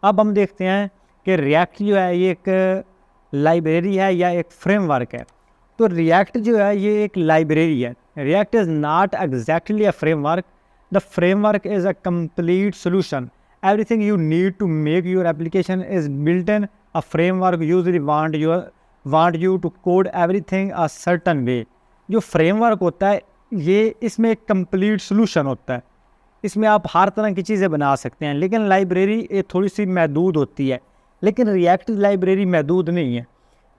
अब हम देखते हैं कि रिएक्ट जो है ये एक लाइब्रेरी है या एक फ्रेमवर्क है। तो रिएक्ट जो है ये एक लाइब्रेरी है। React is not exactly a framework, the framework is a complete solution. Everything you need to make your application is built in a framework usually want you to code everything a certain way. जो framework होता है ये इसमें एक complete solution होता है, इसमें आप हर तरह की चीज़ें बना सकते हैं। लेकिन लाइब्रेरी ये थोड़ी सी महदूद होती है, लेकिन रिएक्ट लाइब्रेरी महदूद नहीं है।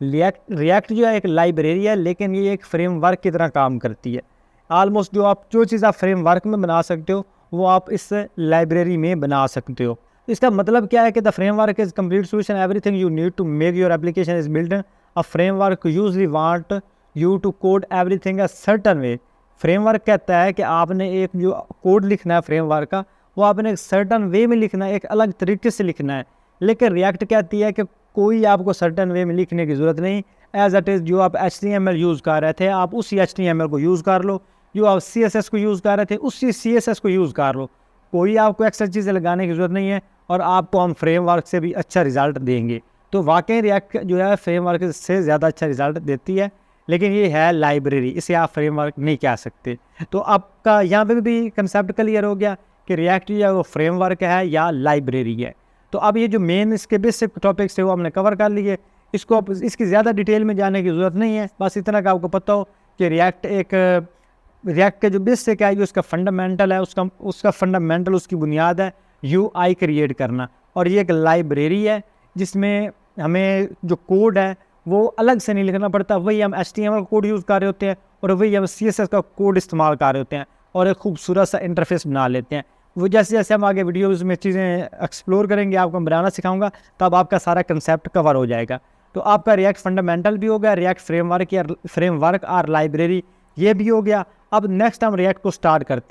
रिएक्ट जो है एक लाइब्रेरी है, लेकिन ये एक फ्रेमवर्क की तरह काम करती है। आलमोस्ट जो चीज़ आप फ्रेमवर्क में बना सकते हो वो आप इस लाइब्रेरी में बना सकते हो। इसका मतलब क्या है कि the framework is complete solution, everything you need to make your application is built a framework usually want you to code everything a certain way. Framework कहता है कि आपने एक जो कोड लिखना है फ्रेमवर्क का, वो आपने एक सर्टन वे में लिखना है, एक अलग तरीके से लिखना है। लेकिन रिएक्ट कहती है कि कोई आपको सर्टन वे में लिखने की ज़रूरत नहीं। एज इट इज़ जो आप HTML यूज़ कर रहे थे आप उसी HTML को यूज़ कर लो, जो आप CSS को यूज़ कर रहे थे उसी CSS को यूज़ कर लो। कोई आपको एक्स्ट्रा चीज़ें लगाने की ज़रूरत नहीं है और आपको हम फ्रेमवर्क से भी अच्छा रिज़ल्ट देंगे। तो वाकई रिएक्ट जो है फ्रेमवर्क से ज़्यादा अच्छा रिज़ल्ट देती है, लेकिन ये है लाइब्रेरी, इसे आप फ्रेमवर्क नहीं कह सकते। तो आपका यहाँ पे भी कंसेप्ट क्लियर हो गया कि रिएक्ट या वो फ्रेमवर्क है या लाइब्रेरी है। तो अब ये जो मेन इसके बेसिक टॉपिक्स थे वो हमने कवर कर लिए, इसको अब इसकी ज़्यादा डिटेल में जाने की ज़रूरत नहीं है। बस इतना का आपको पता हो कि रिएक्ट के जो बेसिक है, जो उसका फंडामेंटल है, उसका फंडामेंटल उसकी बुनियाद है UI क्रिएट करना। और ये एक लाइब्रेरी है जिसमें हमें जो कोड है वो अलग से नहीं लिखना पड़ता, वही हम HTML कोड यूज़ कर रहे होते हैं और वही हम CSS का कोड इस्तेमाल कर रहे होते हैं और एक खूबसूरत सा इंटरफेस बना लेते हैं। वो जैसे जैसे हम आगे वीडियोज़ में चीज़ें एक्सप्लोर करेंगे, आपको बनाना सिखाऊंगा, तब आपका सारा कंसेप्ट कवर हो जाएगा। तो आपका रिएक्ट फंडामेंटल भी हो गया, रिएक्ट फ्रेमवर्क और लाइब्रेरी ये भी हो गया। अब नेक्स्ट हम रिएक्ट को स्टार्ट करते हैं।